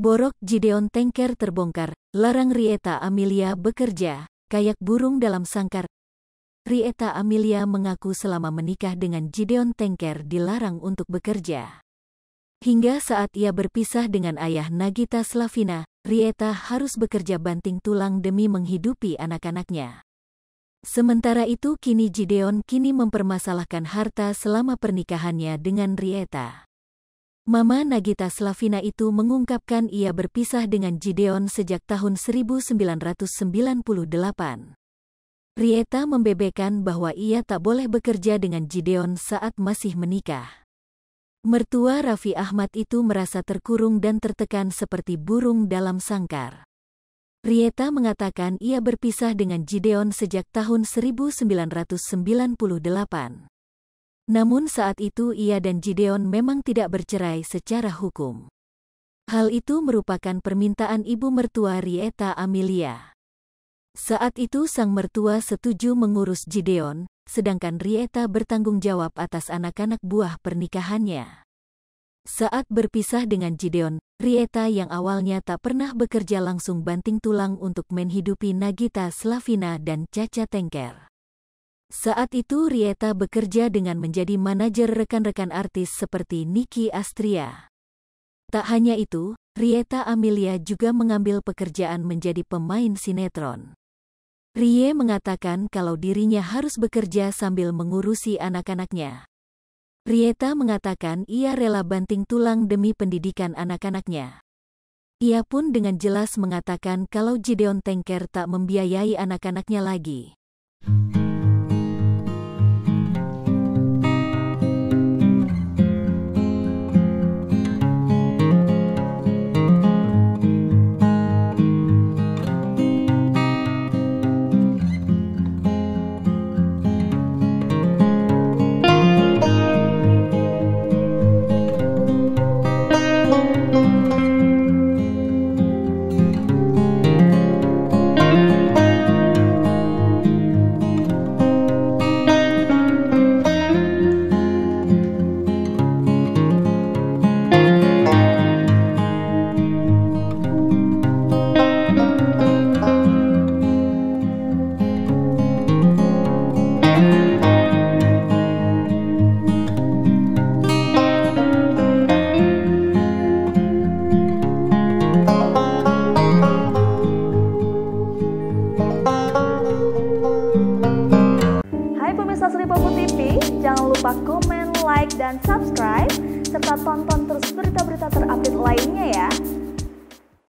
Borok Gideon Tengker terbongkar, larang Rieta Amelia bekerja, kayak burung dalam sangkar. Rieta Amelia mengaku selama menikah dengan Gideon Tengker dilarang untuk bekerja. Hingga saat ia berpisah dengan ayah Nagita Slavina, Rieta harus bekerja banting tulang demi menghidupi anak-anaknya. Sementara itu Gideon mempermasalahkan harta selama pernikahannya dengan Rieta. Mama Nagita Slavina itu mengungkapkan ia berpisah dengan Gideon sejak tahun 1998. Rieta membeberkan bahwa ia tak boleh bekerja dengan Gideon saat masih menikah. Mertua Raffi Ahmad itu merasa terkurung dan tertekan seperti burung dalam sangkar. Rieta mengatakan ia berpisah dengan Gideon sejak tahun 1998. Namun saat itu ia dan Gideon memang tidak bercerai secara hukum. Hal itu merupakan permintaan ibu mertua Rieta Amelia. Saat itu sang mertua setuju mengurus Gideon, sedangkan Rieta bertanggung jawab atas anak-anak buah pernikahannya. Saat berpisah dengan Gideon, Rieta yang awalnya tak pernah bekerja langsung banting tulang untuk menghidupi Nagita Slavina dan Caca Tengker. Saat itu Rieta bekerja dengan menjadi manajer rekan-rekan artis seperti Nicky Astria. Tak hanya itu, Rieta Amelia juga mengambil pekerjaan menjadi pemain sinetron. Rie mengatakan kalau dirinya harus bekerja sambil mengurusi anak-anaknya. Rieta mengatakan ia rela banting tulang demi pendidikan anak-anaknya. Ia pun dengan jelas mengatakan kalau Gideon Tengker tak membiayai anak-anaknya lagi. Sripopo TV, jangan lupa komen, like, dan subscribe, serta tonton terus berita-berita terupdate lainnya